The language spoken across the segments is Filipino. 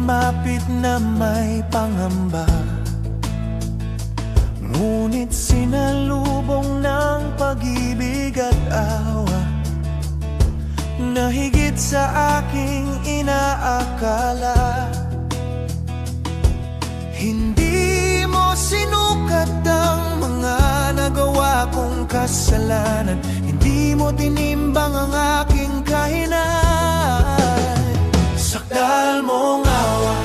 lumapit na may pangamba, ngunit sinalubong ng pag-ibig at awa na higit sa aking inaakala. Hindi mo sinukat ang mga nagawa kong kasalanan, hindi mo tinimbang ang aking kahinaan. Sakdal mong awa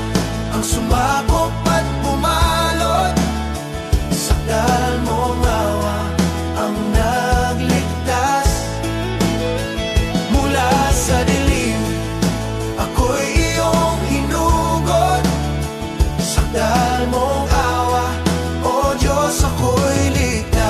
ang sumakop at bumalot, sakdal mong awa ang nagligtas mula sa dilim. Ako'y iyong hinugod, sakdal mong awa, O Diyos, ako'y ligtas.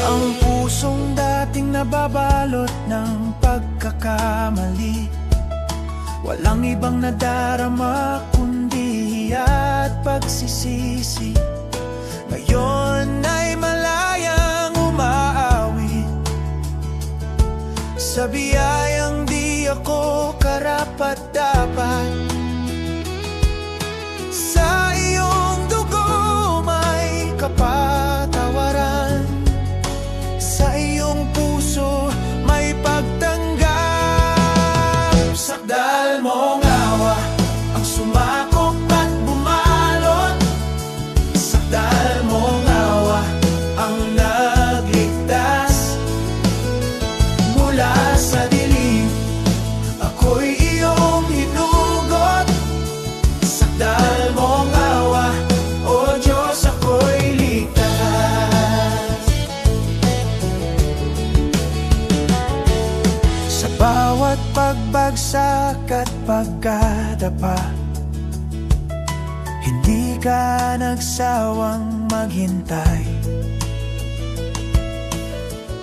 Ang pusong dating nababalot ng pagkakamali, walang ibang nadarama kundi at pagsisisi. Ngayon ay malayang umaawit sa biyayang di ako karapat-dapat. Sa iyong dugo may kapatawaran, sa iyong puso may pagtanggap. Sakdal mong awa ang sumakop at bumalot, sakdal mong awa ang nagligtas mula sa dilim. Ako'y iyong hinugod, sakdal mong awa, O Diyos, ako'y ligtas. Sa bawat pagbagsak at pagkadapa, hindi ka nagsawang maghintay.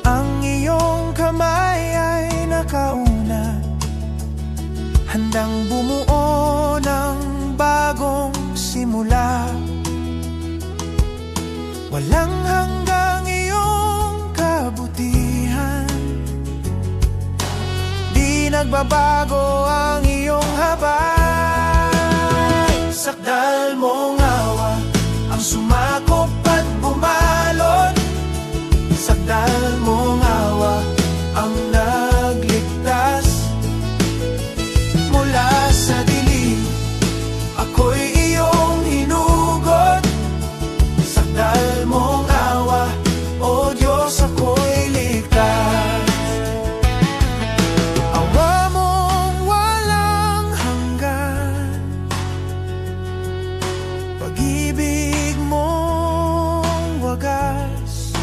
Ang iyong kamay ay nakauna, handang bumuo ng bagong simula. Walang hanggang iyong kabutihan, di nagbabago ang iyong habag. Sakdal mong awa ang sumakop at bumalot, sakdal mong awa ang nagligtas mula sa dilim. Ako'y iyong hinugod, sakdal mong awa, O Diyos, ako'y ligtas. Awa mong walang hanggan, pag-ibig mong wagas.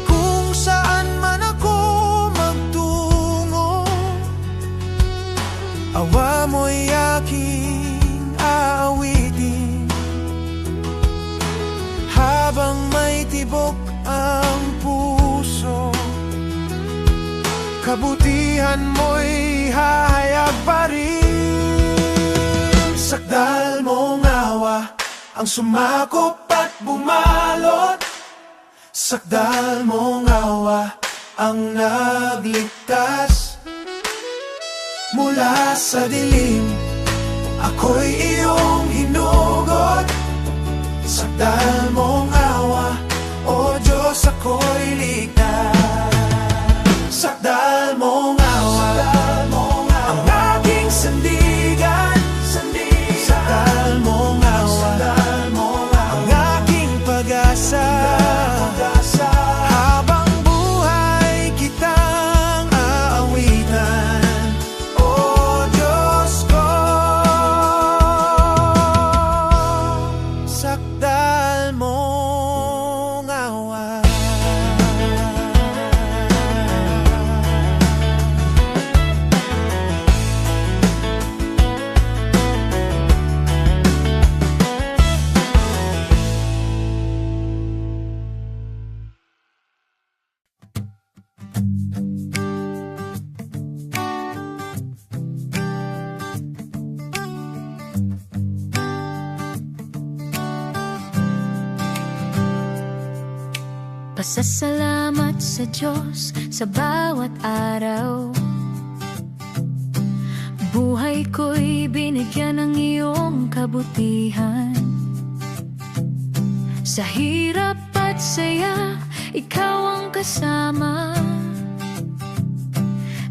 Kung saan man ako magtungo, awa mo'y aking aawitin. Habang may tibok ang puso, kabutihan mo'y hahayag pa rin. Sakdal mong awa ang sumakop at bumalot, sakdal mong awa ang nagligtas mula sa dilim. Ako'y iyong hinugod, sakdal mong awa, O Diyos, ako'y ligtas. Sakdal mong awa ang aking sandigan, sakdal mong awa ang aking pag-asa. Habang buhay kitang aawitan, O Diyos ko. Sakdal mong awa. Pasasalamat sa Diyos sa bawat araw. Buhay ko'y binigyan ng iyong kabutihan. Sa hirap at saya, ikaw ang kasama.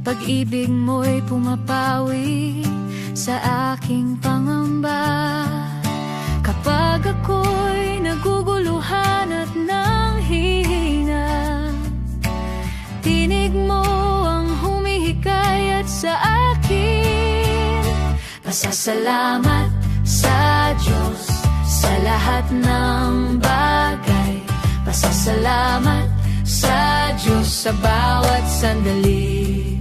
Pag-ibig mo'y pumapawi sa aking pangamba. Kapag ako'y naguguluhan at nanghihina, tinig mo ang humihikayat sa akin. Pasasalamat sa Diyos sa lahat ng bagay. Pasasalamat sa Diyos sa bawat sandali.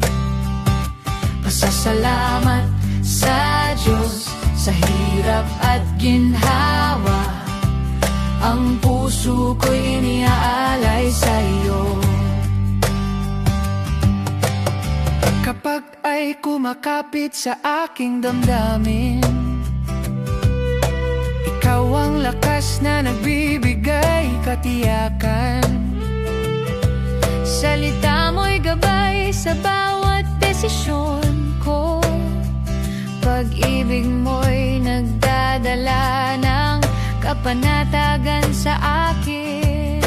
Pasasalamat sa Diyos sa hirap at ginhawa. Ang puso ko'y iniaalay sa iyo. Kapag ay kumakapit sa aking damdamin, ikaw ang lakas na nagbibigay katiyakan. Salita mo'y gabay sa bawat desisyon ko. Pag-ibig mo'y nagdadala ng kapanatagan sa akin.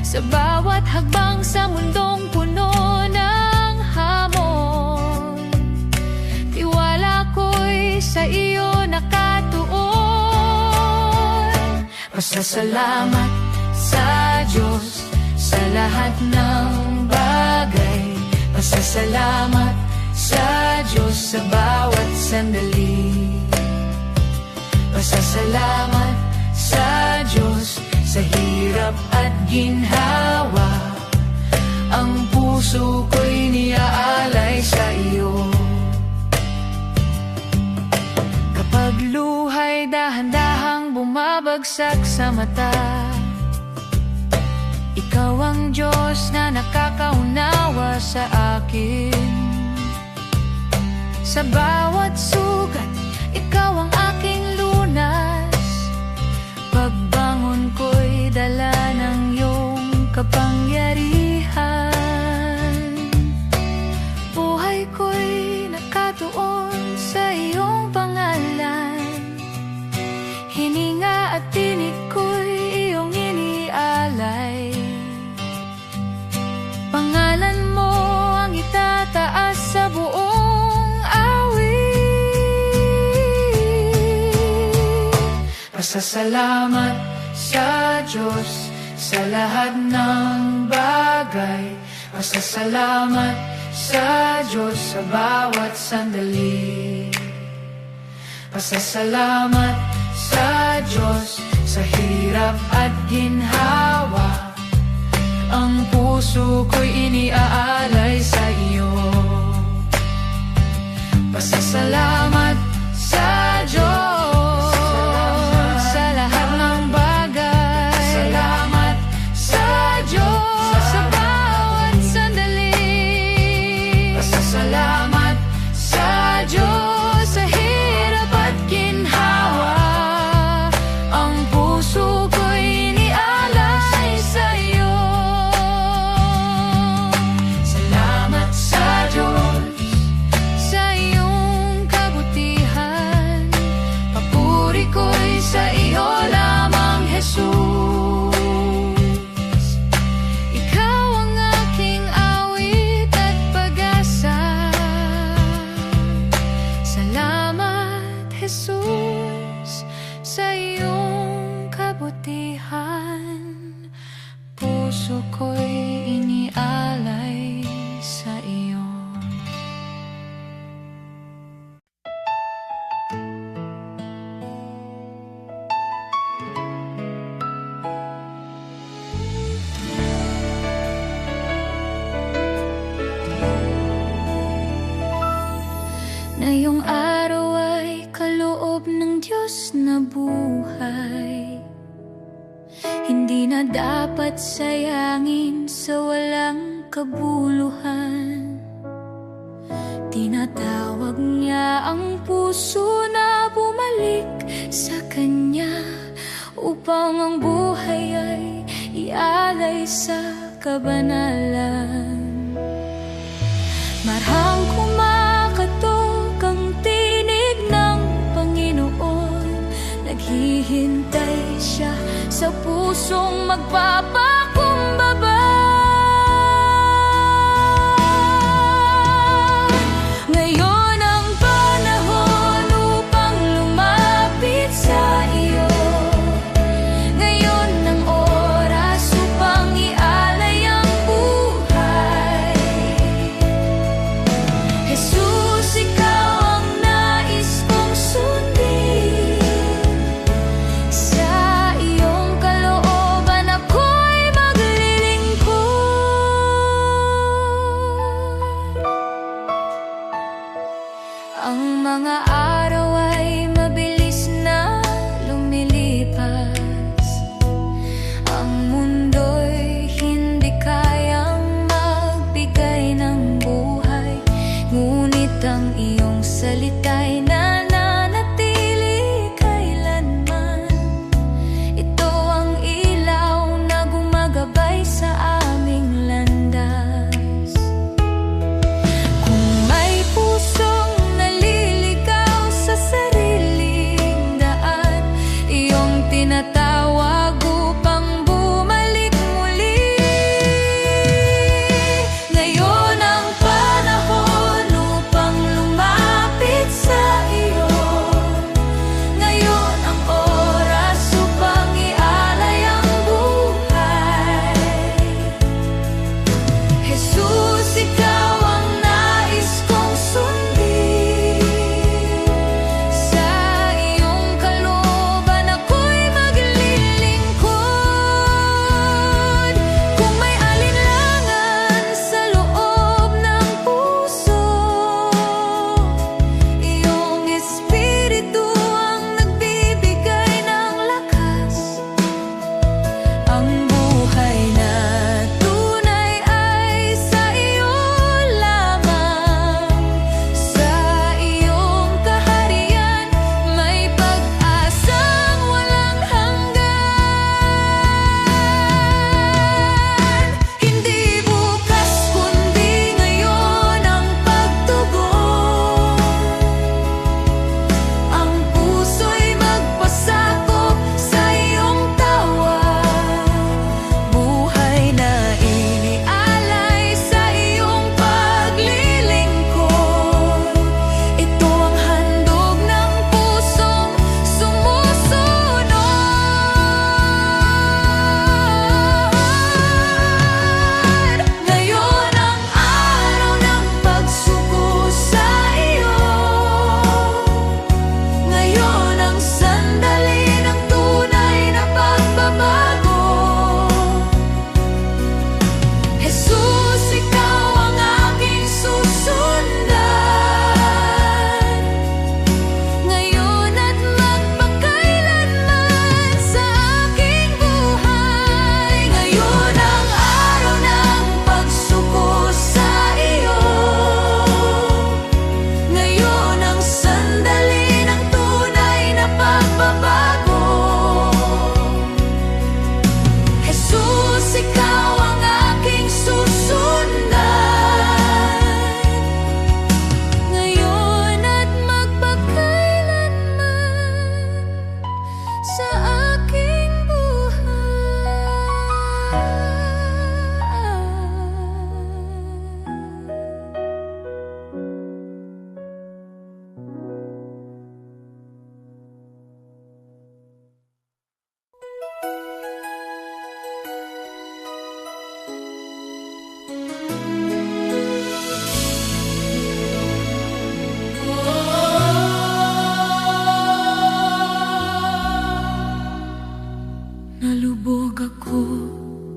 Sa bawat hagbang sa mundong puno ng hamon, tiwala ko'y sa iyo nakatuon. Pasasalamat sa Diyos sa lahat ng bagay. Pasasalamat sa Diyos sa bawat sandali. Pasasalamat sa Diyos sa hirap at ginhawa. Ang puso ko'y iniaalay sa iyo. Kapag luha'y dahan-dahang bumabagsak sa mata, ikaw ang Diyos na nakakaunawa sa akin. Sa bawat sugat, ikaw ang aking lunas. Pagbangon ko'y dala ng iyong kapangyarihan. Buhay ko'y nakatuon sa iyong pangalan. Hininga at tinig ko'y iyong inialay. Pangalan mo ang itataas sa buong pasasalamat sa Diyos sa lahat ng bagay. Pasasalamat sa Diyos sa bawat sandali. Pasasalamat sa Diyos sa hirap at ginhawa. Ang puso ko'y iniaalay sa iyo. Pasasalamat sa Diyos puso ko'y inialay sa iyo. Ngayong araw ay kaloob ng Diyos na buhay. Hindi na dapat sayangin sa walang kabuluhan. Tinatawag niya ang puso na bumalik sa Kanya, upang ang buhay ay ialay sa kabanalan. Marhang kumakatok ang tinig ng Panginoon, naghihintay siya sa pusong magpapakumbaba. Ngayon ang panahon upang lumapit sa iyo. Ngayon ang oras upang ialay ang buhay. Jesus, ikaw ang nais kong sundin. Sa iyong kalooban ako'y maglilingkod. Ang mga araw ay mabilis na lumilipas. Ang mundo'y hindi kayang magbigay ng buhay, ngunit ang iyong salita'y nananatili kailanman. Ito ang ilaw na gumagabay sa aming landas. Kung may pusong naliligaw sa sariling daan, iyong tinatawag upang bumalik muli. Ngayon ang panahon upang lumapit sa iyo. Ngayon ang oras upang ialay ang buhay. Jesus, ikaw ang nais kong sundin. Sa iyong kalooban ako'y maglilingkod. Kung may alinlangan sa loob ng puso, iyong Espiritu ang nagbibigay ng lakas. Ang buhay na tunay ay sa iyo lamang. Sa iyong kaharian may pag-asang walang hanggan. Hindi bukas kundi ngayon ang pagtugon. Ang puso'y magpasakop sa iyong tawag. Buhay na inialay sa iyong paglilingkod. Ito ang handog ng pusong sumusunod. Ngayon ang araw ng pagsuko sa iyo. Ngayon ang sandali ng tunay na pagbabago. Jesus, ikaw ang aking susundan. Ngayon at magpakailanman sa aking buhay. Ngayon ang araw ng pagsuko sa iyo. Ngayon ang sandali ng tunay na pagbabago. Jesus, ikaw ang aking susundan. Ngayon at magpakailanman sa aking Nalubog ako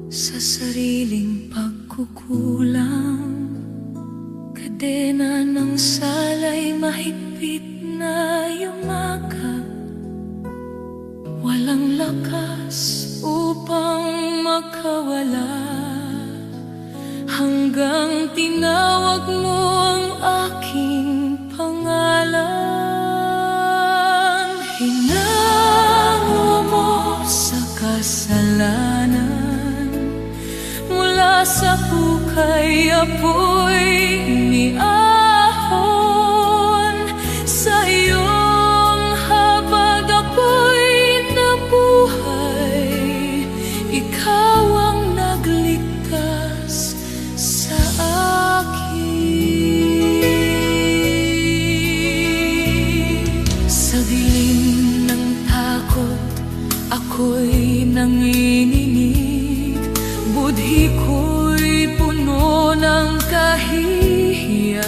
sa sariling pagkukulang. Kadena ng sala'y mahigpit na yumakap. Walang lakas upang makawala, hanggang tinawag mo ang aking pangalan. Hinango mo sa kasalanan, mula sa hukay apoy niahon sa iyong habag ako'y nabuhay. Ikaw ang nagligtas sa akin. Sa dilim ng takot ako'y nanginginig, budhi ko'y puno ng kahihiyan.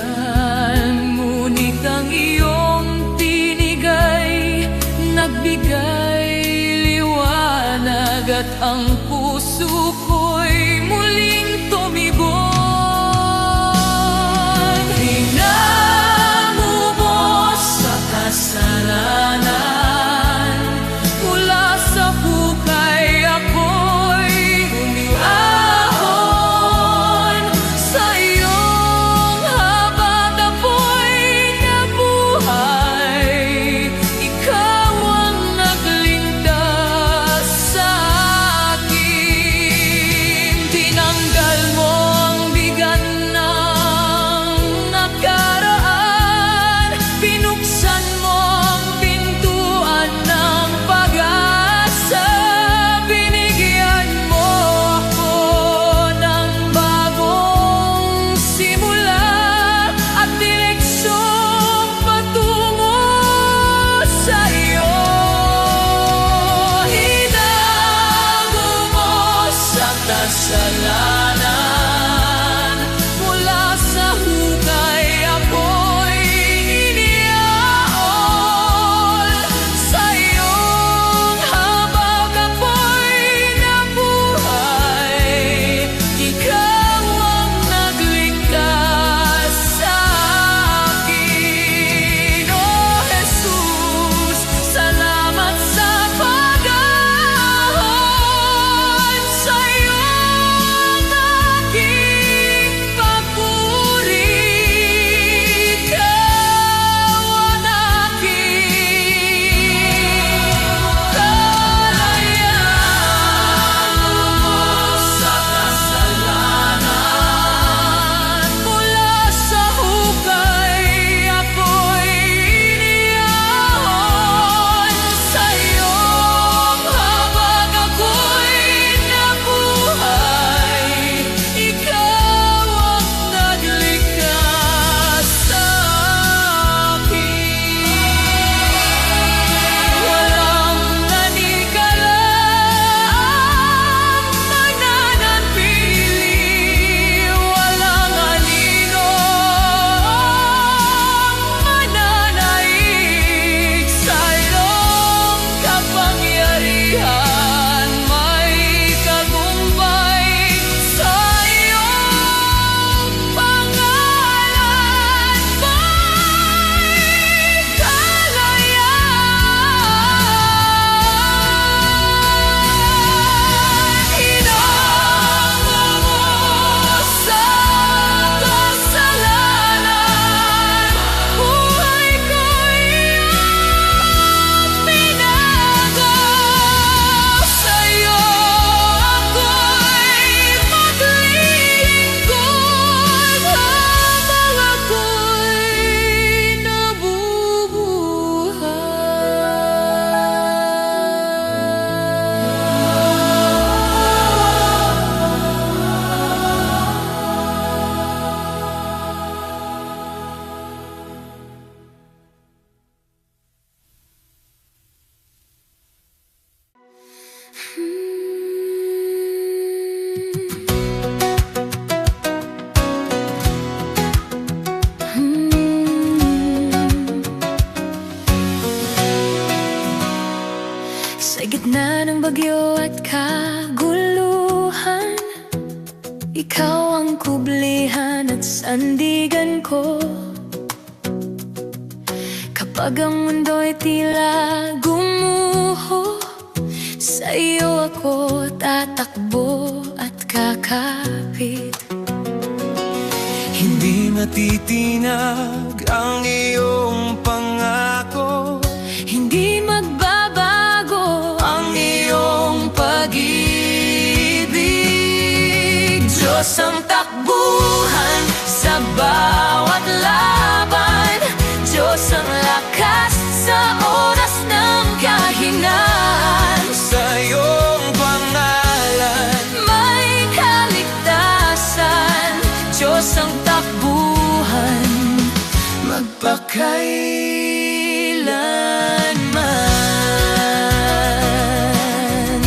Ngunit ang iyong tinigay nagbigay liwanag, at ang puso ko'y muling tumibon. Hinamubos sa kasalanan, mula sa hukay ako'y umiahon sa iyong habag ako'y nabuhay. Ikaw ang nagligtas sa akin. Tinanggal mo ang bigat ng nakaraan, binuksan mo ang pintuan ng pag-asa. Binigyan mo ako ng bagong simula at direksyong patungo sa iyo. Hinamo mo sa kasalanan, mula sa hukay ako'y iniahon sa iyong habag ako'y nabuhay. Ikaw ang nagligtas sa akin. O Jesus, salamat sa pag-ahon sa iyong aking papuri. Ikaw ang aking kalayaan. Sa kasalanan, mula sa hukay ako'y iniahon sa iyong habag ako'y nabuhay. Ikaw ang nagligtas sa akin. Walang nanikalang mananatili, walang anino mananaig sa iyong kapangyarihan. May tagumpay sa iyong pangalan, may kalayaan. Hinamo mo sa kasalanan, buhay ko'y iyong binago. Sa iyo ako'y maglilingkod habang ako'y sa gitna ng bagyo at kaguluhan, ikaw ang kublihan at sandigan ko. Kapag ang mundo'y tila gumuho, sa iyo ako tatakbo at kakapit. Hindi matitinag ang iyong pangako, Hindi magbabago ang iyong pag-ibig. Diyos ang takbuhan sa bawat laban, Diyos ang lakas sa oras ng kahinaan. Sa iyong pangalan May kaligtasan, Diyos ang takbuhan magpakailanman.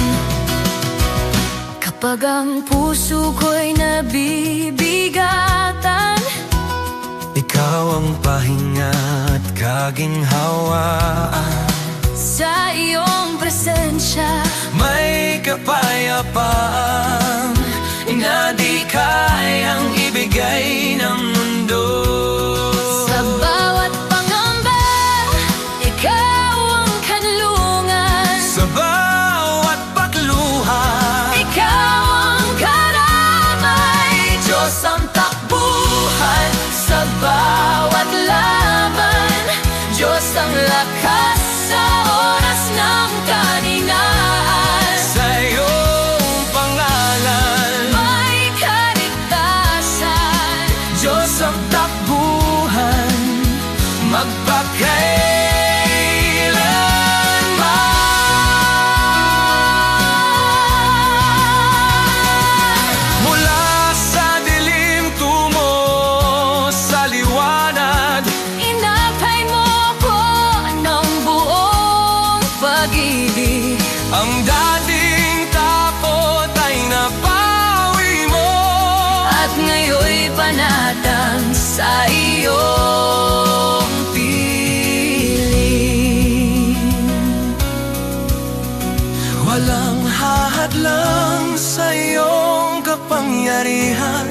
Kapag ang puso ko'y nabibigatan, ikaw ang pahinga at kaginhawaan. sa iyong presensya May kapayapaan na di kayang ibigay ng mundo. sa bawat pangamba, ikaw ang kanlungan. Sa bawat pagluha, Ikaw ang karamay, Diyos ang takbuhan sa bawat laban, Diyos ang lakas sa oras ng kaninaan. sa iyong pangalan May kaligtasan, Diyos ang takbuhan magpakailanman. Mula sa dilim tungo sa liwanag, inabay mo ko ng buong pag-ibig. ang dating takot ay napawi mo. At ngayon'y panatang sa iyong piling. Walang hahadlang sa iyong kapangyarihan,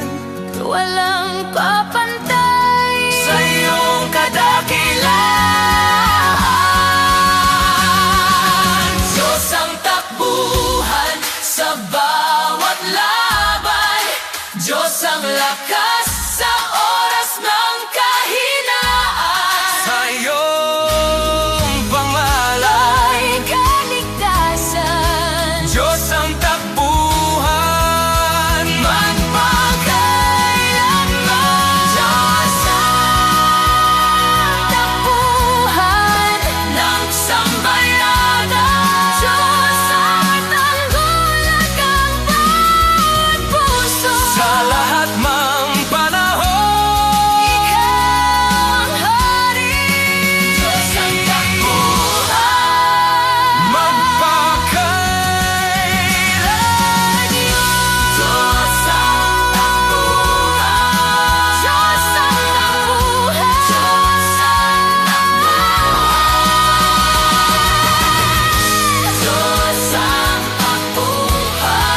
Walang papantay sa iyong kadakilaan. Diyos ang takbuhan sa bawat laban, Diyos ang lakas sa oras ng kahinaan. Sa iyong pangalan May kaligtasan, Diyos ang takbuhan magpakailanman. Diyos ang takbuhan ng sambayanan, Diyos ang tanggulagang bawat puso. sa lahat mang panahon. Ikaw ang hari, Diyos ang takbuhan Magpakailanman. Diyos ang takbuhan, Diyos ang takbuhan, Diyos ang takbuhan, Diyos ang takbuhan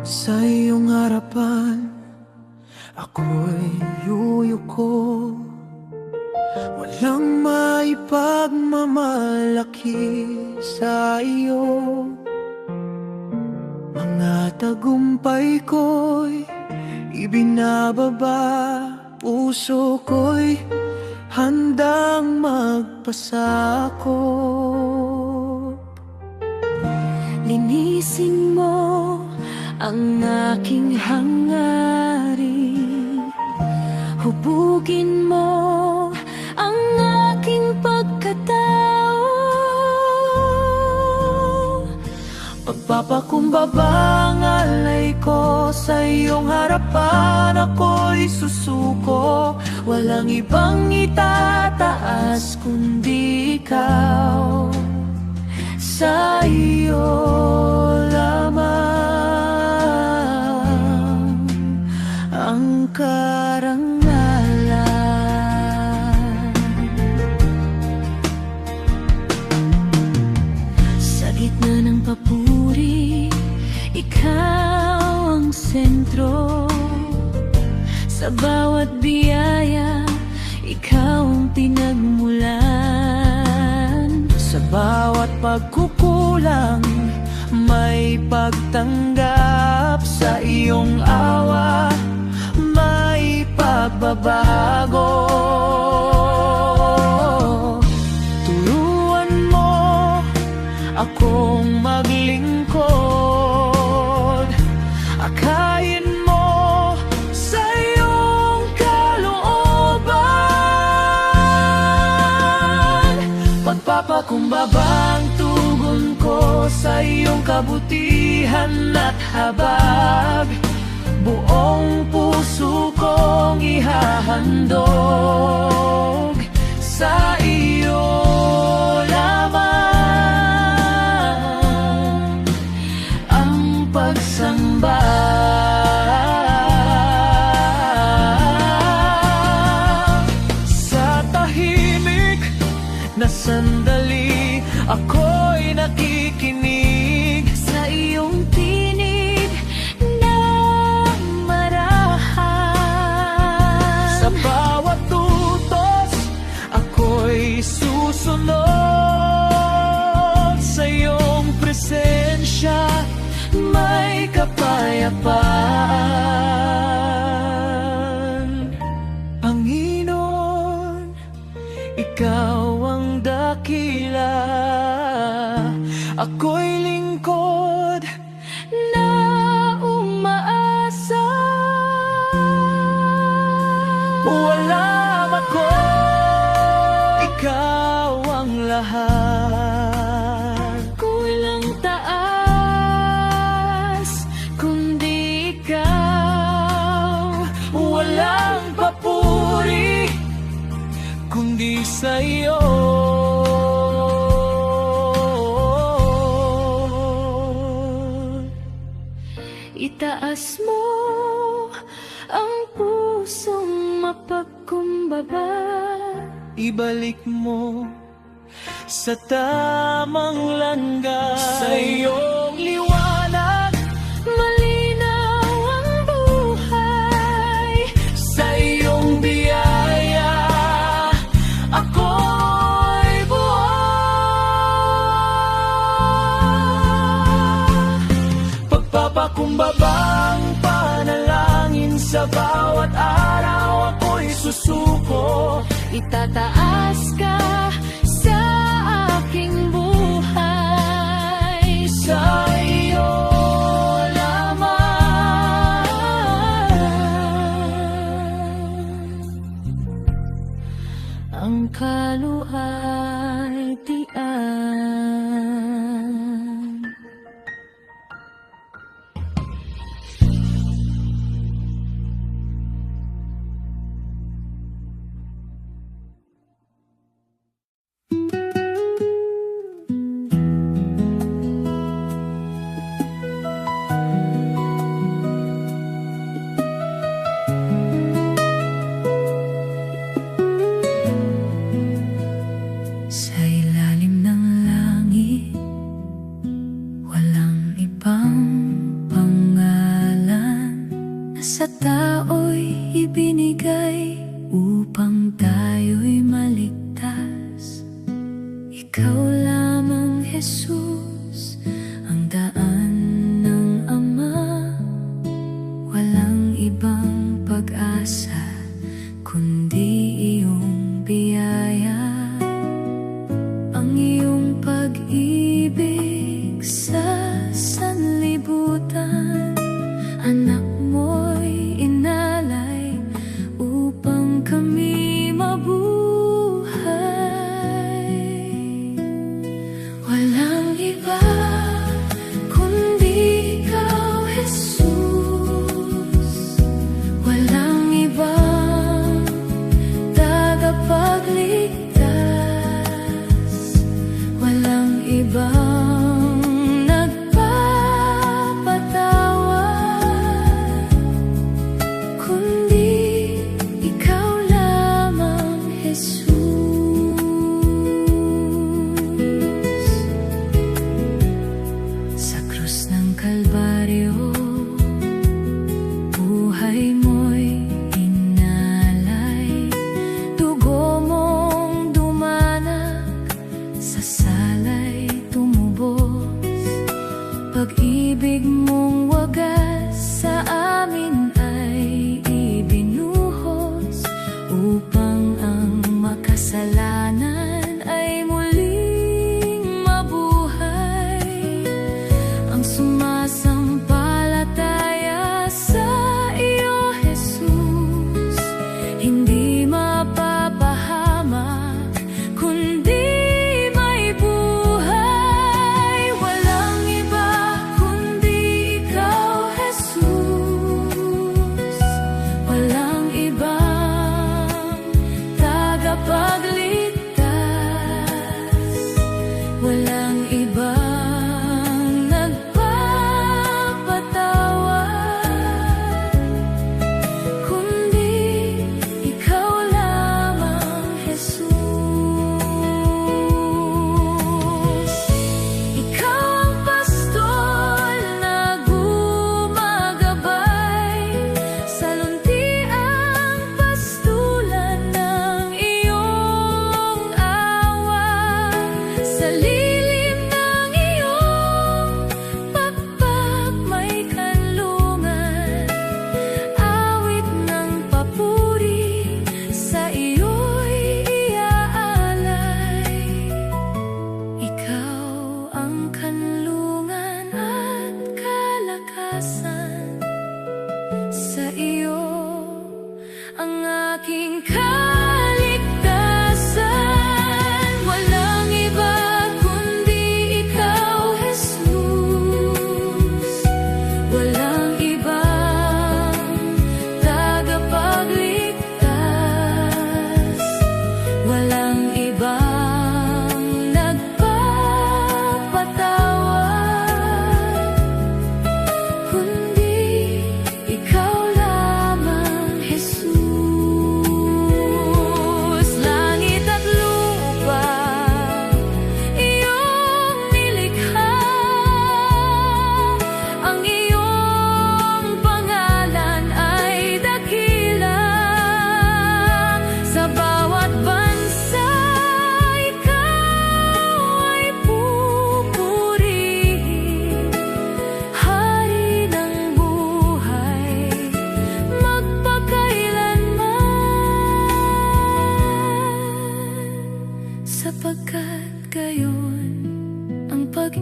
Sa iyong harapan, ako'y yuyuko. Walang maipagmamalaki sa iyo. Mga tagumpay ko'y ibinababa, puso ko'y handang magpasakop. Linisin mo ang aking hangarin, hubugin mo ang aking pagkatao. Pagpapakumbaba ang alay ko sa iyong harapan, ako'y susuko. Walang ibang itataas kundi ikaw. Sa iyo lamang ang karangalan. Sa gitna ng papuri, ikaw ang sentro. Sa bawat pinagmulan. Sa bawat pagkukulang, may pagtanggap. Sa iyong awa, may pagbabago. Turuan mo akong maglingkod, akayin mo sa iyong kalooban. Pagpapakumbabang tugon ko sa iyong kabutihan at habag. Buong puso kong ihahandog sa iyo lamang ang pagsamba. Sa tahimik na sandali, ako'y nakikinig sa iyong tinig na marahan. Sa bawat tutos, ako'y susunod. Sa iyong presensya, may kapayapaan. Panginoon, ikaw ang dakila, ako'y lingkod na umaasa. Walang ako, ikaw ang lahat. Kulang taas, kundi ikaw. Walang papuri, kundi sa'yo. Itaas mo ang pusong mapagkumbaba. Ibalik mo sa tamang landas. Sa iyong liwanag, malinaw ang buhay. Sa iyong biyaya, ako'y buhay. Pagpapakumbabang panalangin, sa bawat araw ako'y susuko. Itataas ka sa aking buhay. Sa iyo lamang ang kaluhaltian. Sa ilalim ng langit, walang ibang pangalan na sa tao'y ibinigay upang tayo'y maligtas. Ikaw lamang, Jesus, ang daan ng Ama. Walang ibang pag-asa kundi iyong biyaya. Ang iyong pag-ibig sa sanlibutan, anak mo'y inalay upang kami mabuhay. Walang iba kundi ikaw, Jesus. Walang ibang tagapagligtas. Walang ibang nagpapatawad kundi ikaw lamang, Jesus. Sa krus ng Kalbaryo, buhay mo'y inalay. Dugo mo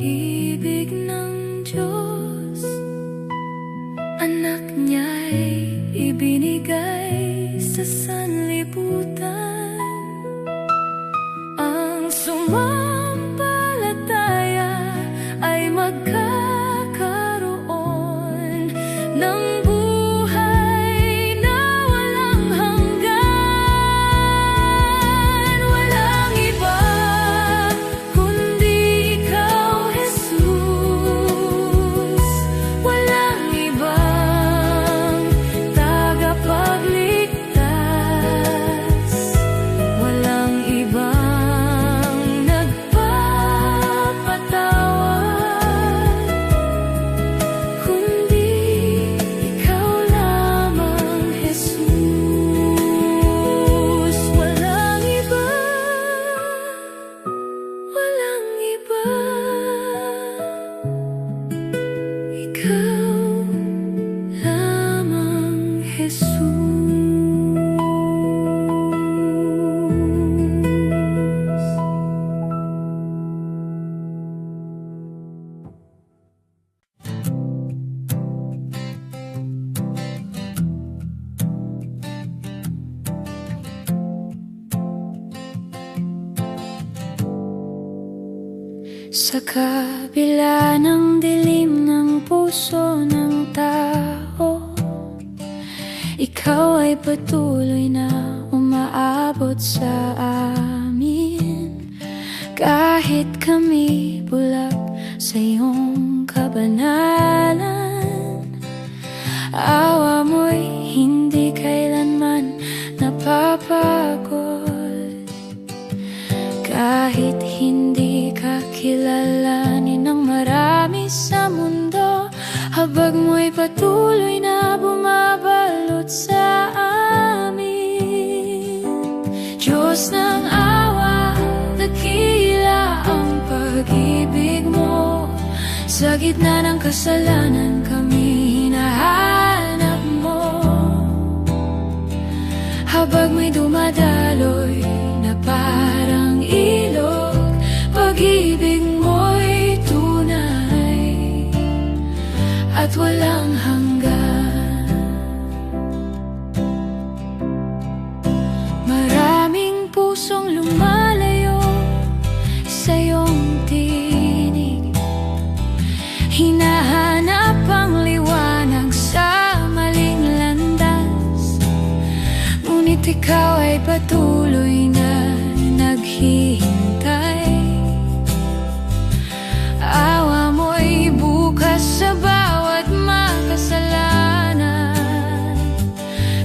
ibig ng Diyos, anak niya'y ibinigay sa sanlibutan. Ang sumampalataya ay magkakaroon ng buhay na walang hanggan. Walang iba kundi ikaw, Jesus. Walang ibang tagapagligtas. Walang ibang nagpapatawad kundi ikaw lamang, Jesus. Walang iba, walang iba. Ikaw lamang, Jesus. Sa kabila ng dilim ng puso ng tao, ikaw ay patuloy na umaabot sa amin. Kahit kami bulag sa iyong kabanalan, awa mo'y hindi kailanman napapagod. Kahit hindi ka kilalanin ng marami sa mundo, habag mo'y patuloy na bumabalot sa amin. Diyos ng awa, dakila ang pag-ibig mo. Sa gitna ng kasalanan kami hinahanap mo. Habag mo'y dumadaloy na parang ilog, pag-ibig mo'y tunay at walang hanggan. Maraming pusong lumalayo sa iyong tinig, hinahanap ang liwanag sa maling landas. Ngunit ikaw ay patuloy na naghihintay. Awa mo'y bukas sa bawat makasalanan.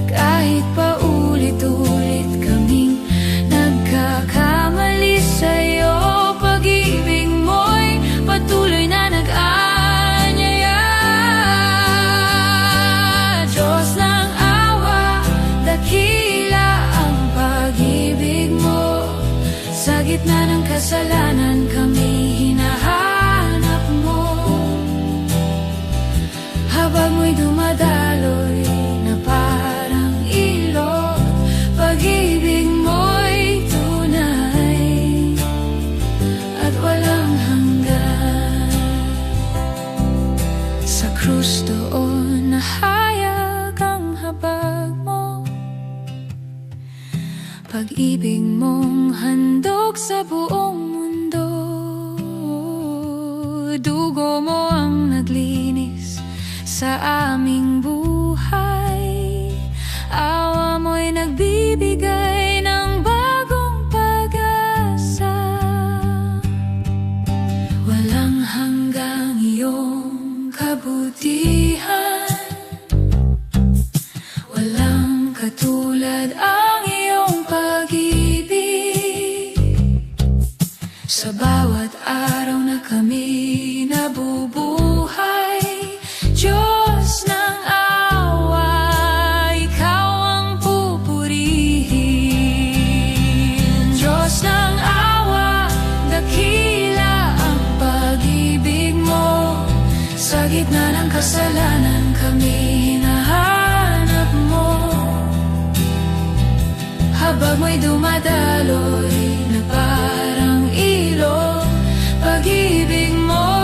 Kahit paulit-ulit kaming nagkakamali sa'yo, pag-ibig mo'y patuloy na nag-aanyaya. Diyos ng awa, dakila ang pag-ibig mo. Sa gitna ng kasalanan kami hinahanap mo. Habang mo'y dumadaloy na parang ilog, pag-ibig mo'y tunay at walang hanggan. Sa krus doon nahayag ang habag mo, pag-ibig mong handog sa buong mundo. Dugo mo ang naglinis sa aming buhay. Awa mo'y nagbibigay ng bagong pag-asa. Walang hanggang iyong kabutihan, walang katulad ang iyong pag-ibig. Sa bawat araw na kami nabubuhay, Diyos ng awa, ikaw ang pupurihin. Diyos ng awa, dakila ang pag-ibig mo. Sa gitna ng kasalanan kami hinahanap mo. Habang mo'y dumadaloy na parang ilog, pag-ibig mo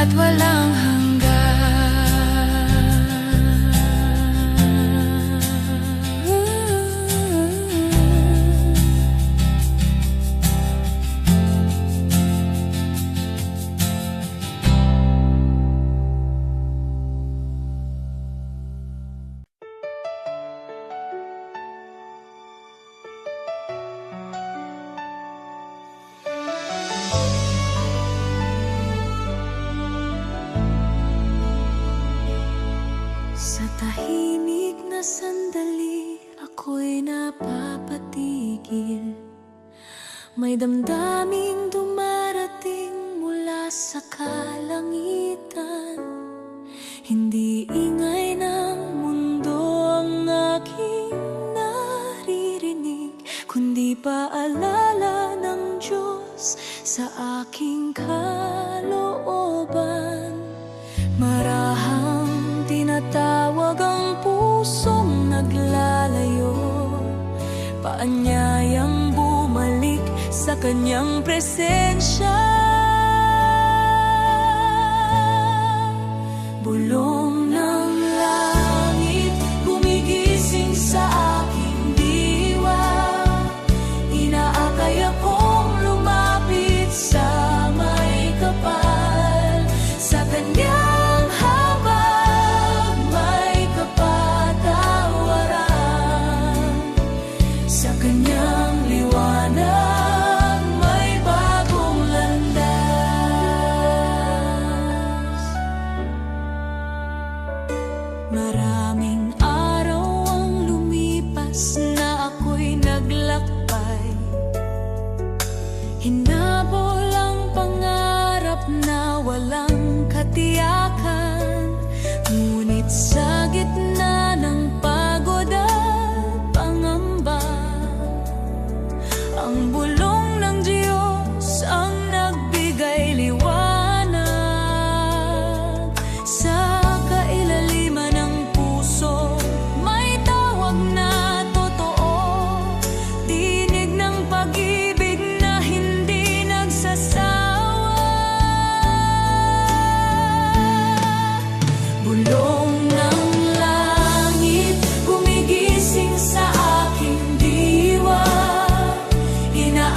at walang Sa tahimik na sandali, ako'y napapatigil. May damdaming dumarating mula sa kalangitan. Hindi ingay ng mundo ang aking naririnig, kundi paalala ng Diyos sa aking kalooban. Marahang tinatawag ang pusong naglalayo, paanyayang bumalik sa kanyang presensya. Bulong ng langit, gumigising sa aking diwa. Inaakay akong lumapit sa may kapal, sa kanyang habag may kapatawaran, sa kanyang liwanag may bagong landas. Maraming araw ang lumipas na ako'y naglakbay. Hinabol ang pangarap na walang katiyakan, ngunit sa gitna ng pagod at pangamba, ang bulong ng Diyos ang nagbigay liwanag. Sa kailaliman ng puso may tawag na totoo, tinig ng pag-ibig na hindi nagsasawa. Bulong ng langit, gumigising sa aking diwa. Inaakay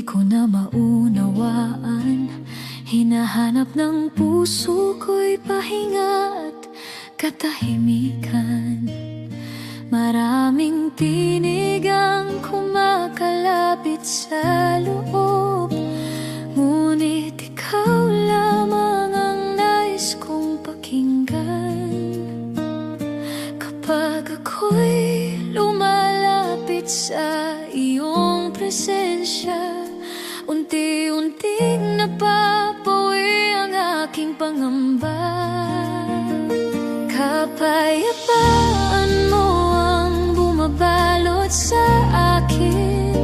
Di ko na maunawaan, hinahanap ng puso ko'y pahinga at katahimikan. Maraming tinig ang kumakalapit sa loob, ngunit ikaw lamang ang nais kong pakinggan. Kapag ako'y lumalapit sa iyong presensya, unti-unting napapawi ang aking pangamba. Kapayapaan mo ang bumabalot sa akin,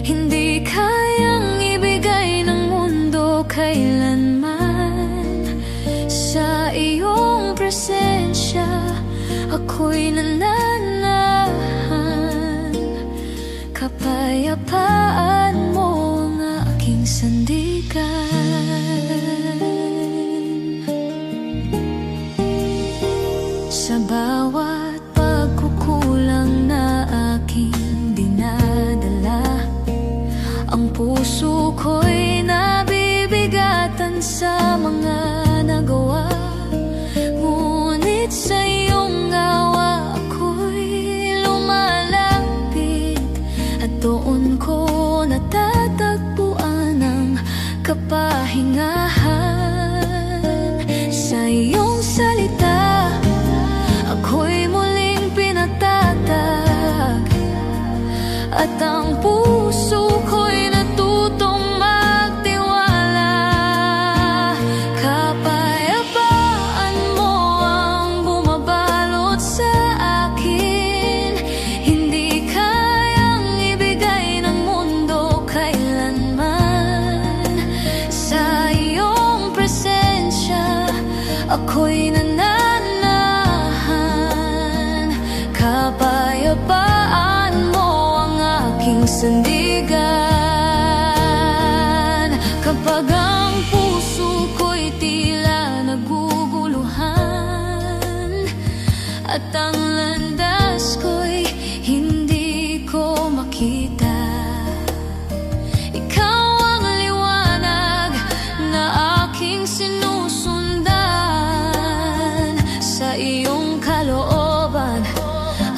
hindi kayang ibigay ng mundo kailanman. Sa iyong presensya, ako'y nananahan. Kapayapaan mo ang aking sandigan. Sa bawat pagkukulang na aking dinadala, ang puso ko'y nabibigatan sa mga nagawa. Ngunit sa iyong awa ako'y lumalapit, at doon ko natatagpuan ang kapahingahan. Sa iyong salita ako'y muling pinatatag, at ang puso ko'y natutong magtiwala. Kapayapaan mo ang bumabalot sa akin, hindi kayang ibigay ng mundo kailanman. Sa iyong presensya, ako'y nananahan. Kapayapaan mo ang aking sandigan. Kapag ang puso ko'y tila naguguluhan, at ang landas ko'y hindi ko makita, ikaw ang liwanag na aking sinusundan. Sa iyong kalooban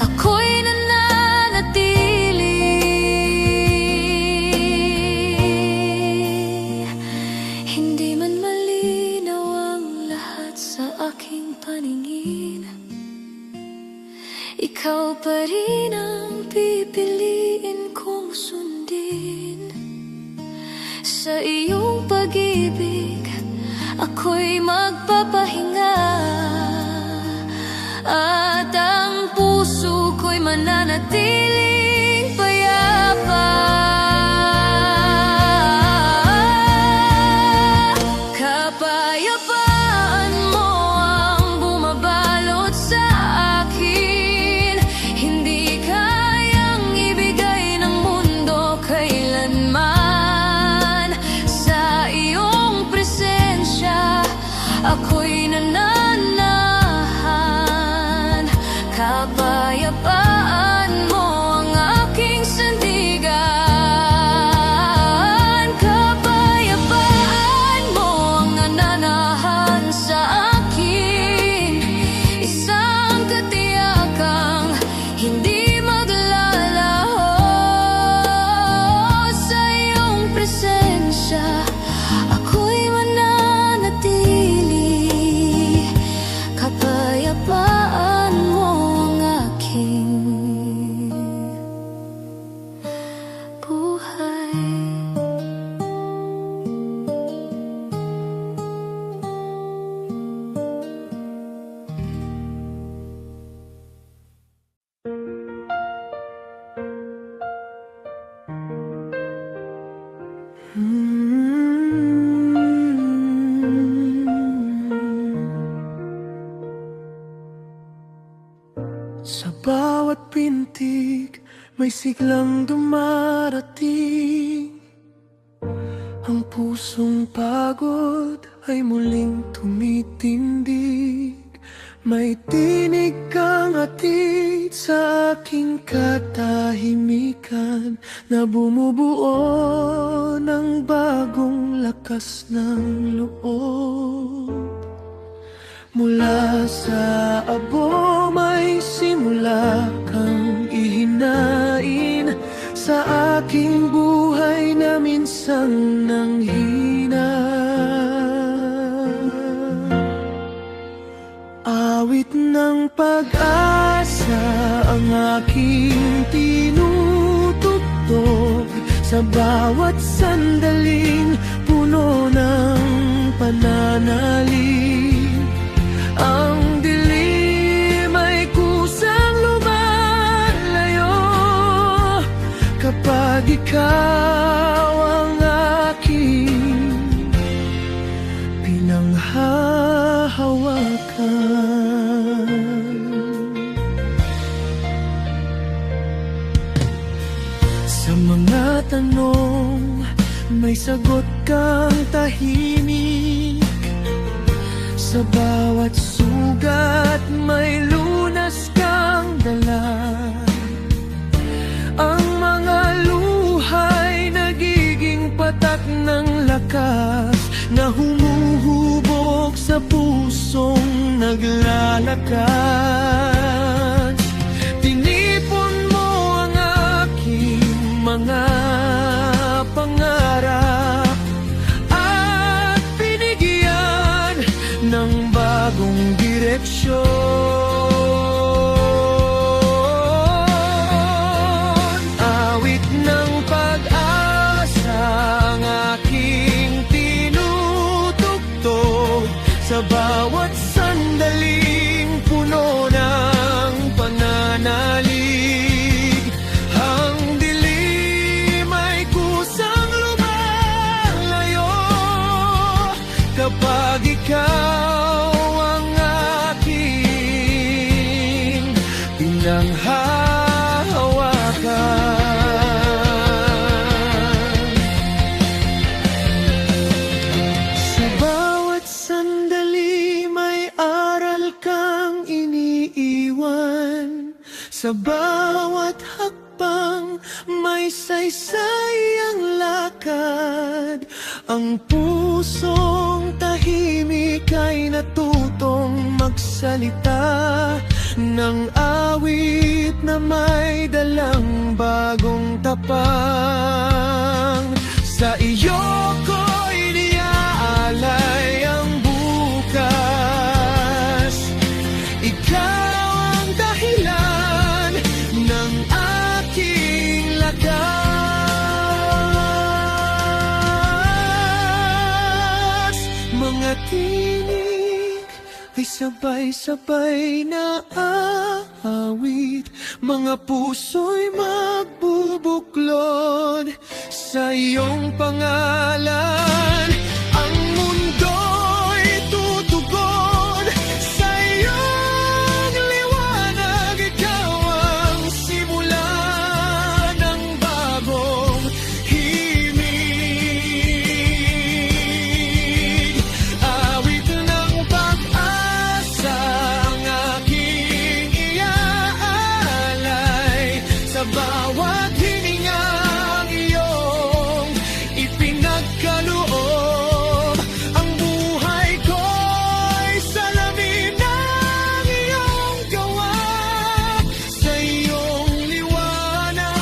ako'y nananatili. Hindi man malinaw ang lahat sa aking paningin, ikaw pa rin ang pipiliin kong sundin. Sa iyong pag-ibig ako'y magpapahinga, at ang puso ko'y mananatiling payapa. Kapayapaan mo ang bumabalot sa akin, hindi kayang ibigay ng mundo kailanman. Sa iyong presensya ako'y nananahan. Kapayapaan mo ang aking sandigan. Kapayapaan mo ang nananahan sa akin, isang katiyakang hindi maglalaho. Sa iyong presensya ako'y mananatili. Kapayapaan mo ang aking buhay. Sa bawat pintig may siglang dumarating, ang pusong pagod ay muling tumitindig. May tinig kang hatid sa aking katahimikan na bumubuo ng bagong lakas ng loob. Mula sa abo may simula kang ihinain sa aking buhay na minsan nanghina. Awit ng pag-asa ang aking tinutugtog sa bawat sandaling puno ng pananalig. Ang dilim ay kusang lumalayo kapag ikaw ang aking pinanghahawakan. Sa mga tanong, may sagot kang tahimik. Sa bawat sugat, may lunas kang dala. Ang mga luhay nagiging patak ng lakas na humuhubog sa pusong naglalakas. Tinipon mo ang aking mga pangarap at binigyan ng bagong direksyon. Awit ng pag-asa ang aking tinutugtog sa bawat sandaling puno ng pananalig. Ang dilim ay kusang lumalayo kapag ikaw ang aking pinanghahawakan. Sa bawat sandali may aral kang iniiwan. Sa bawat hakbang may saysay ang lakad. Ang pusong tahimik ay natutong magsalita ng awit na may dalang bagong tapang. Sa iyo ko'y iniaalay ang bukas. Ikaw ang dahilan ng aking lakas. Mga tinig ay sabay-sabay na aawit. Mga puso'y magbubuklod sa iyong pangalan. Ang mundo'y tutugon sa iyong liwanag. Ikaw ang simula ng bagong himig. Awit ng pag-asa ang aking iaalay sa bawat hiningang iyong ipinagkaloob. Ang buhay ko'y salamin ng iyong gawa, sa iyong liwanag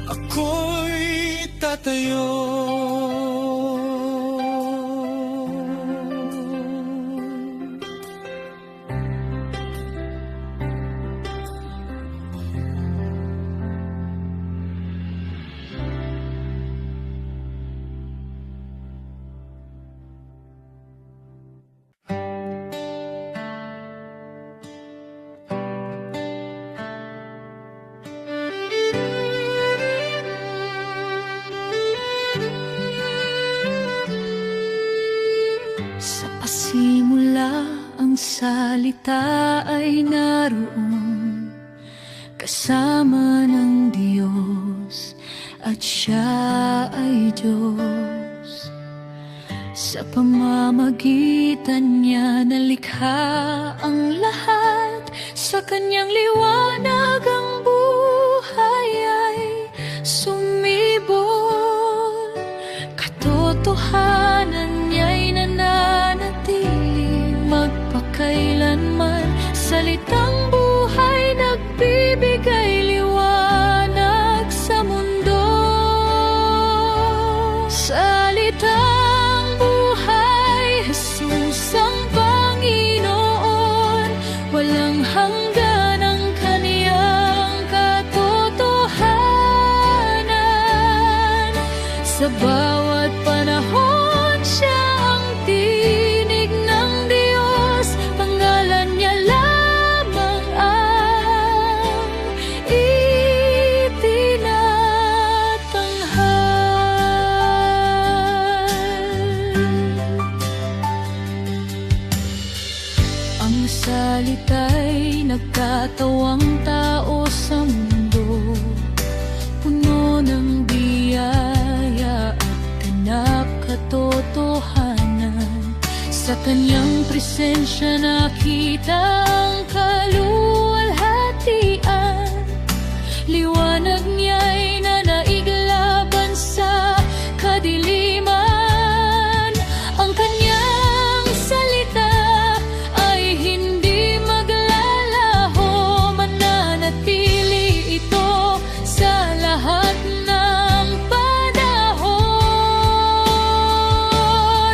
ako'y tatayo. Sa pasimula ang salita ay naroon, kasama ng Diyos at siya ay Diyos. Sa pamamagitan niya nalikha ang lahat. Sa kanyang liwanag ang buhay ay sumibol. Katotohanan niya'y nananatili magpakailanman. Salitang buhay nagbibigay liwanag sa mundo. Salitang buhay, Jesus ang Panginoon. Walang hanggan ang kaniyang katotohanan. Sa bawat panahon siya ang tinig ng Diyos. Pangalan niya lamang ang itinatanghal. Ang salita'y nagkatawang tao sa mundo, puno ng biyaya at ganap katotohanan. Sa kanyang presensya nakita ang kaluwalhatian. Liwanag niya'y nanaig laban sa kadiliman. Ang kanyang salita ay hindi maglalaho. Mananatili ito sa lahat ng panahon.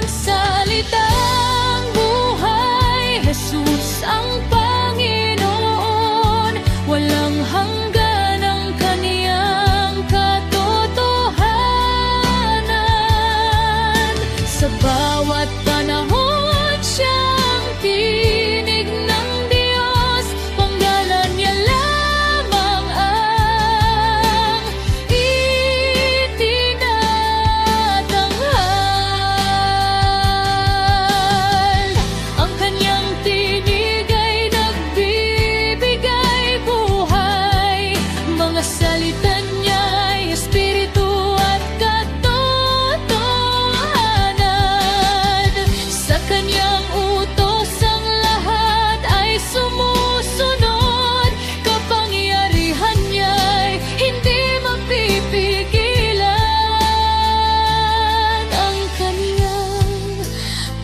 Salitang buhay, Jesus ang Panginoon. Walang hanggan ang kaniyang katotohanan. Sa bawat panahon siyang tinig ng Diyos. Panggalan niya lamang ang itinatanghal. Ang kanyang tinig ay nagbibigay buhay. Mga salita niya'y espiritu at katotohanan. Sa kanyang utos ang lahat ay sumusunod. Kapangyarihan niya'y hindi mapipigilan. Ang kanyang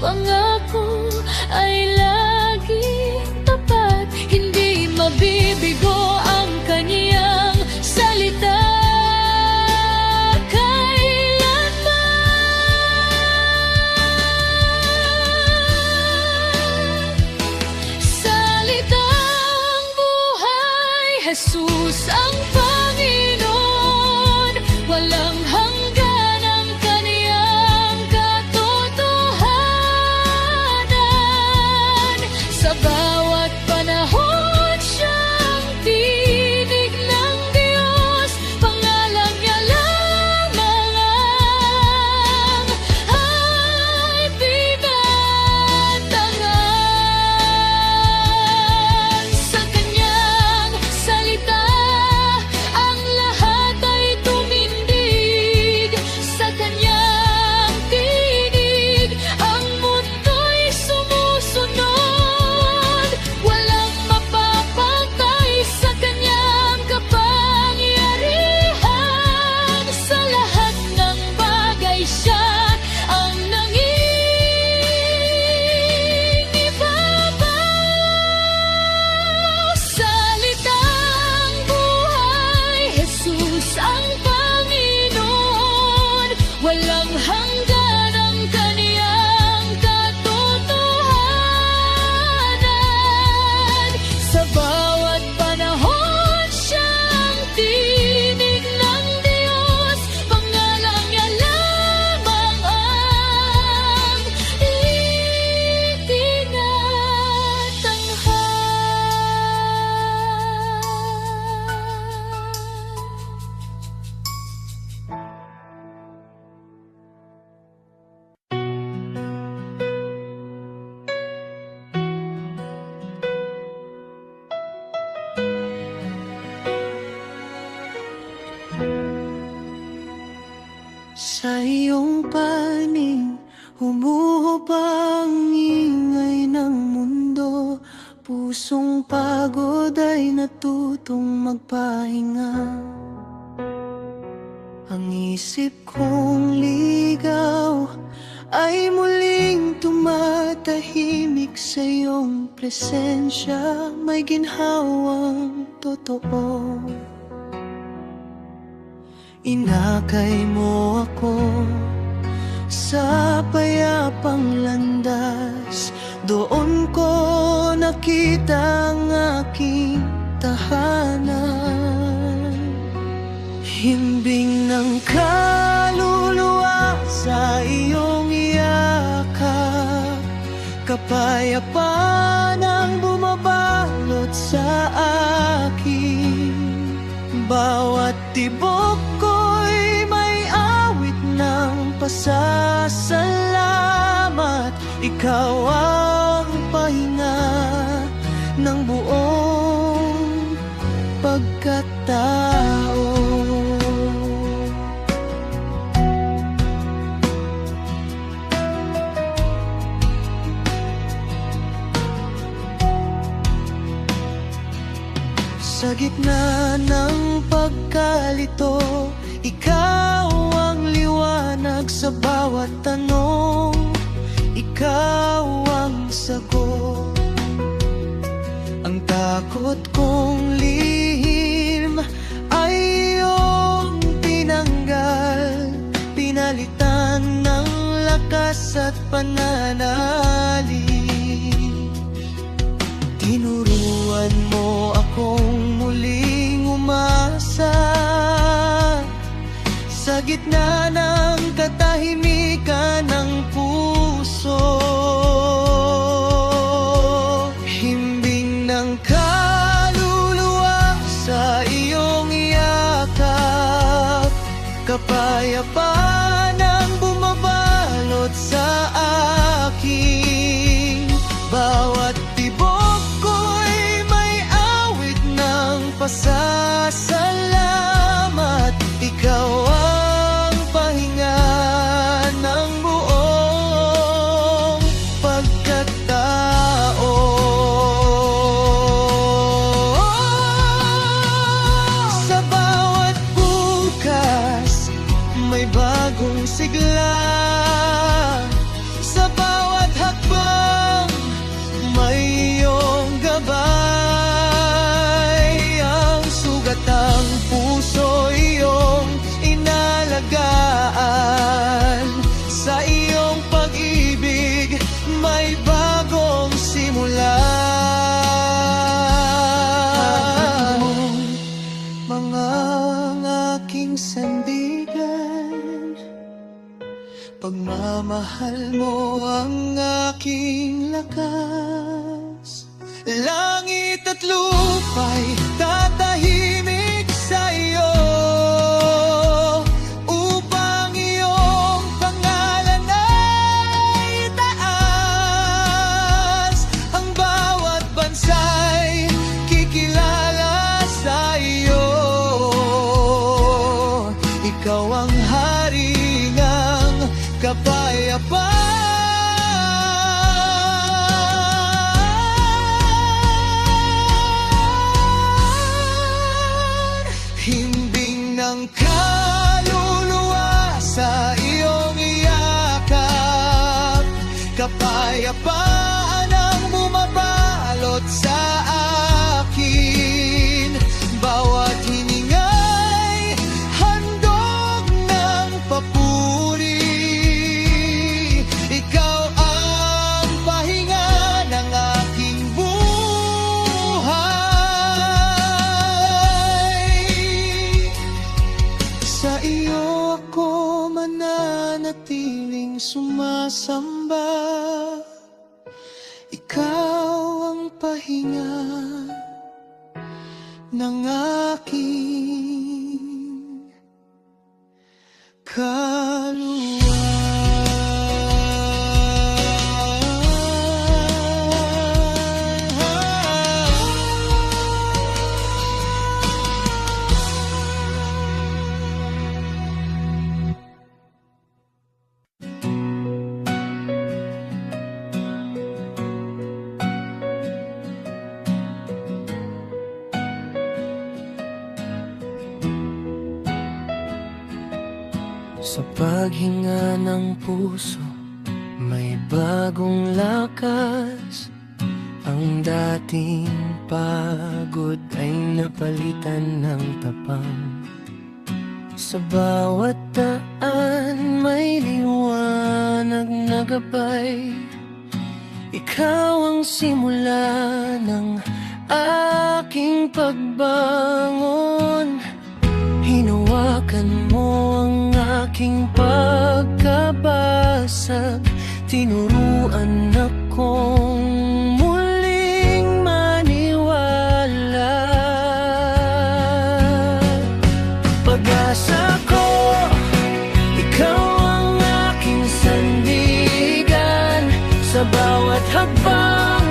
pangako ay laging tapat. Hindi mabibigo ang kanyang salita kailanman. Salitang buhay, Jesus ang Panginoon. Walang hanggan ang kaniyang katotohanan. Sa bawat panahon siyang tinig ng Diyos. Pangalan niya lamang ang itinatanghal. Sa kanyang salita ang lahat ay tumindig. Sa kanyang tinig ang mundo'y sumusunod. Walang mapapatay sa kanyang kapangyarihan. Sa lahat ng bagay siya ang nangingibabaw. Salitang buhay, Jesus ang Panginoon. Walang hanggan ang kaniyang katotohanan. Sa bawat panahon siyang tinig ng Diyos. Pangalan niya lamang ang Sa iyong paning Humuhupa ang ingay ng mundo, pusong pagod ay natutong magpahinga. Ang isip kong ligaw ay muling tumatahimik sa iyong presensya. May ginhawang totoo, inakay mo ako sa payapang landas. Doon ko nakita ang aking tahanan, himbing ng kaluluwa sa iyong yakap. Kapayapaan ang bumabalot sa akin. Bawat tibok ko'y may awit ng pasasalamat. Ikaw ang pahinga ng buong pagkatao. Sa gitna ng pagkalito, ikaw ang liwanag sa bawat tanong. Ikaw ang sagot. Ang takot kong lihim ay iyong tinanggal, pinalitan ng lakas at pananalig. Tinuruan mo akong muling umasa sa gitna ng katahimikan ng puso. Himbing ng kaluluwa sa iyong yakap. Kapayapaan ang bumabalot sa akin. Bawat tibok ko'y may awit ng pasasalamat. Ikaw ang pahinga ng buong pagkatao. Sa bawat bukas may bagong sigla. Sa bawat hakbang may iyong gabay. Ang sugat ng puso iyong inalagaan. Sa iyong pag-ibig may bagong simula. Mga aking sandigan, pagmamahal mo ang aking lakas. Langit at lupa'y tatahimik sa iyo upang iyong pangalan ay itaas. Ang bawat bansa'y kikilala sa iyo. Ikaw ang hari ng kapayapaan. Himbing ng kaluluwa sa iyong yakap. Kapayapaan ang bumabalot sa akin. Bawat hininga'y handog ng papuri. Ikaw ang pahinga ng aking buhay. Sa iyo ako mananatiling sumasamba. Ikaw ang pahinga ng aking kaluluwa. Sa paghinga ng puso, may bagong lakas. Ang dating pagod ay napalitan ng tapang. Sa bawat daan may liwanag na gabay. Ikaw ang simula ng aking pagbangon. Hinawakan mo ang aking pagkabasag. Tinuruan akong muling maniwala. Pag-asa ko, ikaw ang aking sandigan. Sa bawat hakbang,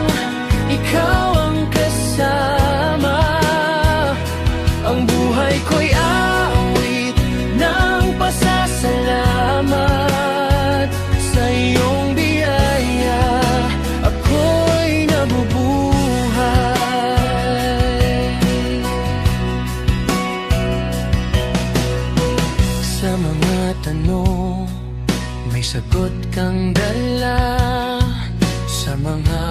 ikaw ang kasama. Ang buhay ko'y awit ng pasasalamat. Sa iyong biyaya, ako'y nabubuhay. Sa mga tanong, may sagot kang dala. Sa mga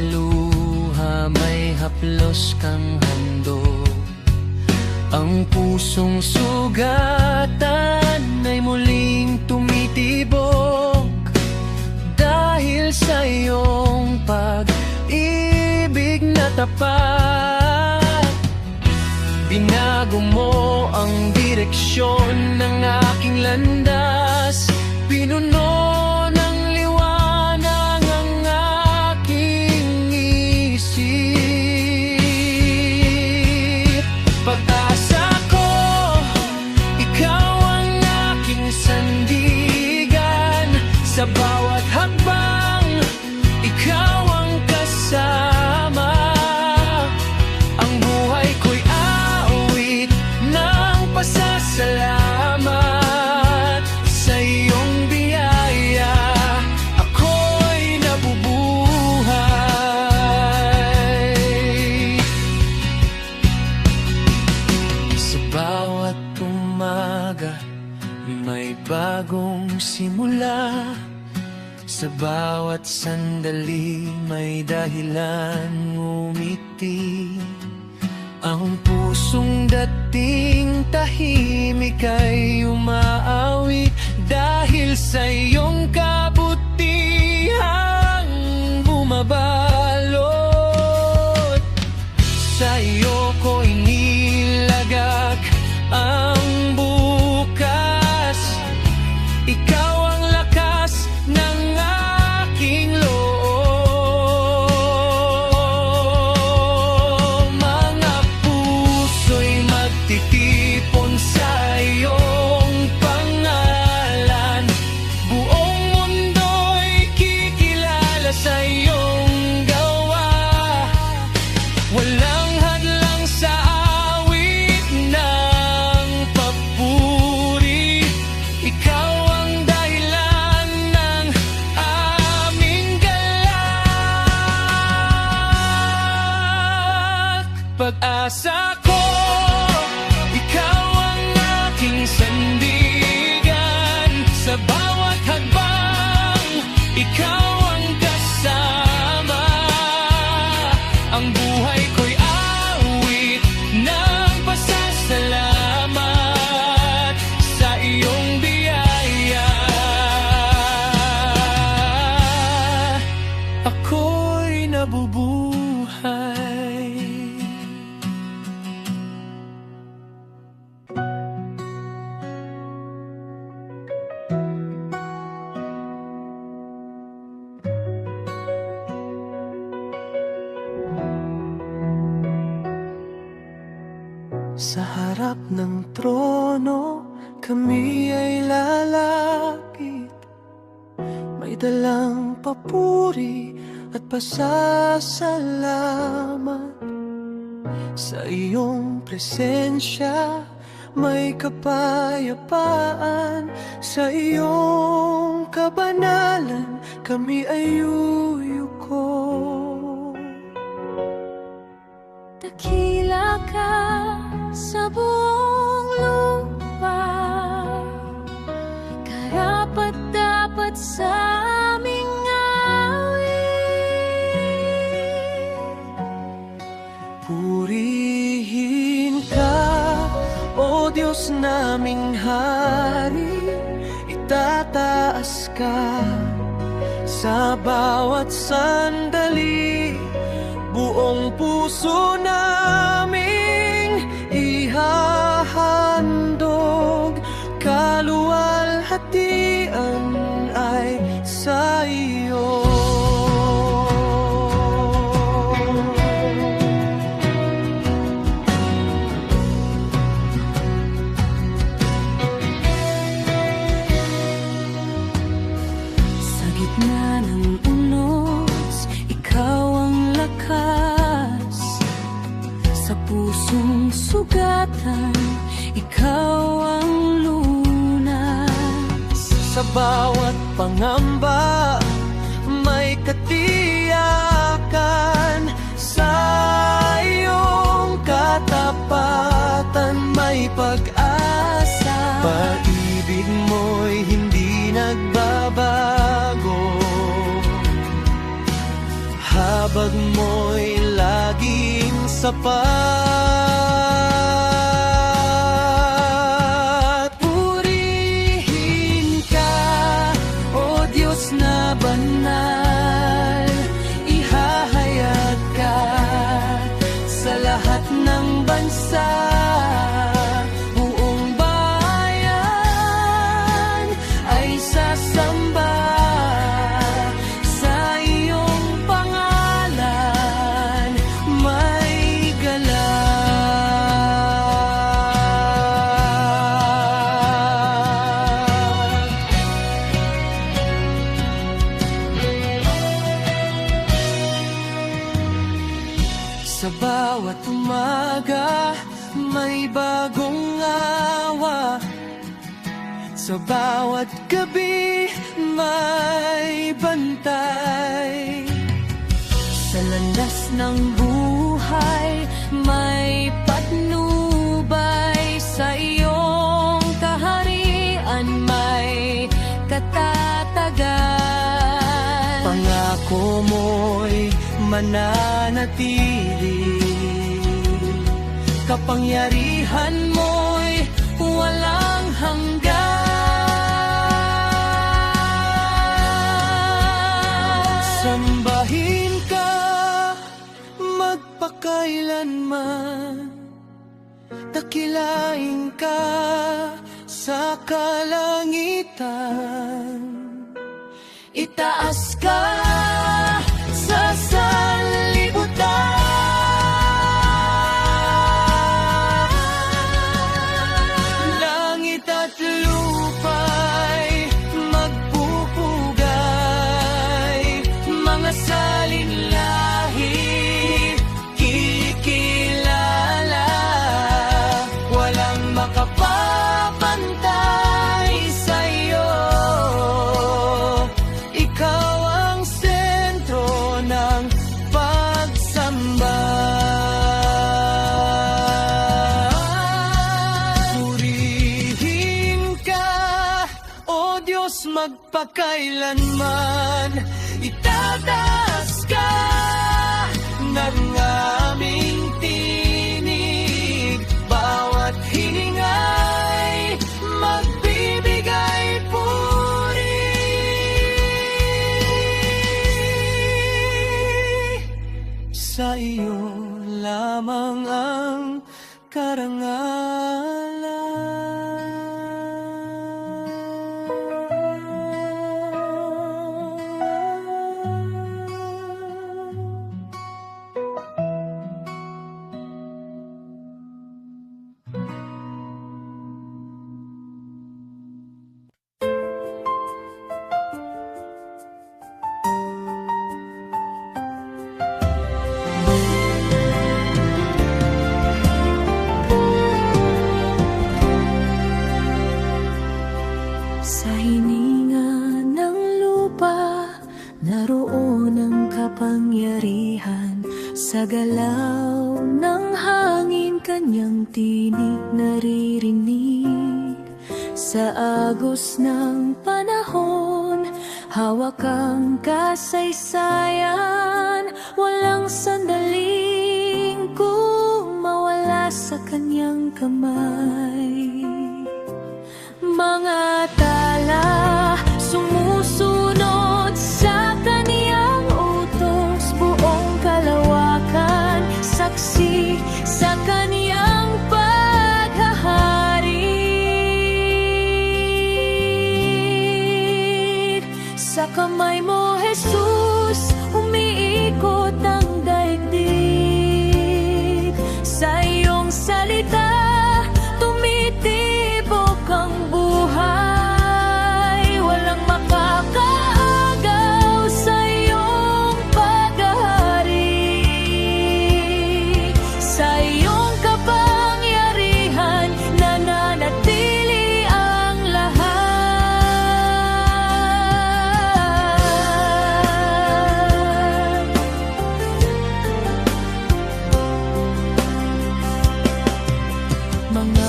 luha, may haplos kang handog. Ang pusong sugatan ay muling tumitibok. Dahil sa iyong pag-ibig na tapat, binago mo ang direksyon ng aking landas. Pinuno ng liwanag ang aking isip. Pag-asa ko, ikaw ang aking sandigan. Sa bawat hakbang, ikaw ang kasama. Ang buhay ko'y awit ng pasasalamat. Sa iyong biyaya, ako'y nabubuhay. Sa bawat umaga, may bagong simula. Sa bawat sandali, may dahilan ngumiti. Ang pusong dating tahimik ay umaawit. Dahil sa iyong kabutihang bumabalot. Sa iyo ko'y nilagak ang bukas. Ikaw ang lakas ng aking loob. Mga puso'y magtitipon sa iyong pangalan. Buong mundo'y kikilala sa iyong gawa. Walang hadlang sa awit ng papuri. Ikaw ang dahilan ng aming galak. Pag-asa ko, ikaw ang aking sandigan. Sa bawat hakbang, ikaw ang kasama. Ang buhay ko'y awit ng pasasalamat. Sa iyong biyaya, ako'y nabubuhay. Sa harap ng trono, kami ay lalapit. May dalang papuri at pasasalamat. Sa iyong presensya, may kapayapaan. Sa iyong kabanalan, kami ay yuyuko. Dakila ka sa buong lupa. O Diyos naming hari, itataas ka sa bawat sandali. Buong puso naming ihahandog, kaluwalhatian ay sa iyo. Sa gitna ng unos, ikaw ang lakas. Sa pusong sugatan, ikaw ang lunas. Sa bawat pangamba, may katiyakan. Sa iyong katapatan, may pag-asa. Pag-ibig mo'y hindi nagbabago, habag mo'y laging sapat. Purihin ka, O Diyos na banal, ihahayag ka sa lahat ng bansa. Buong bayan ay sasamba sa iyong pangalan, may galak. Sa bawat umaga, may bagong awa. Sa bawat gabi, may bantay. Sa landas ng buhay, may patnubay. Sa iyong kaharian, may katatagan. Pangako mo'y mananatili, kapangyarihan mo'y walang hanggan. Sambahin ka magpakailanman, dakilain ka sa kalangitan. Itaas ka sa sanlibutan. Langit at lupa'y magpupugay, mga salinlahi kikilala. Walang makapapantay sa iyo, ikaw ang sentro ng pagsamba. Purihin ka, O Diyos magpakailanman, itataas ka ng aming tinig. Bawat hiningay magbibigay puri. Sa iyo lamang ang karangalan. Sa hininga ng lupa, naroon ang kapangyarihan. Sa galaw ng hangin, kanyang tinig naririnig. Sa agos ng panahon, hawak ang kasaysayan. Walang sandaling kung mawala sa kanyang kamay.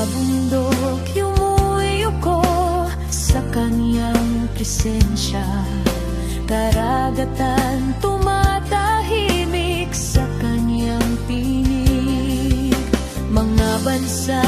bundok yumuyuko sa kanyang presensya. Karagatan tumatahimik sa kanyang pinig. Mga bansa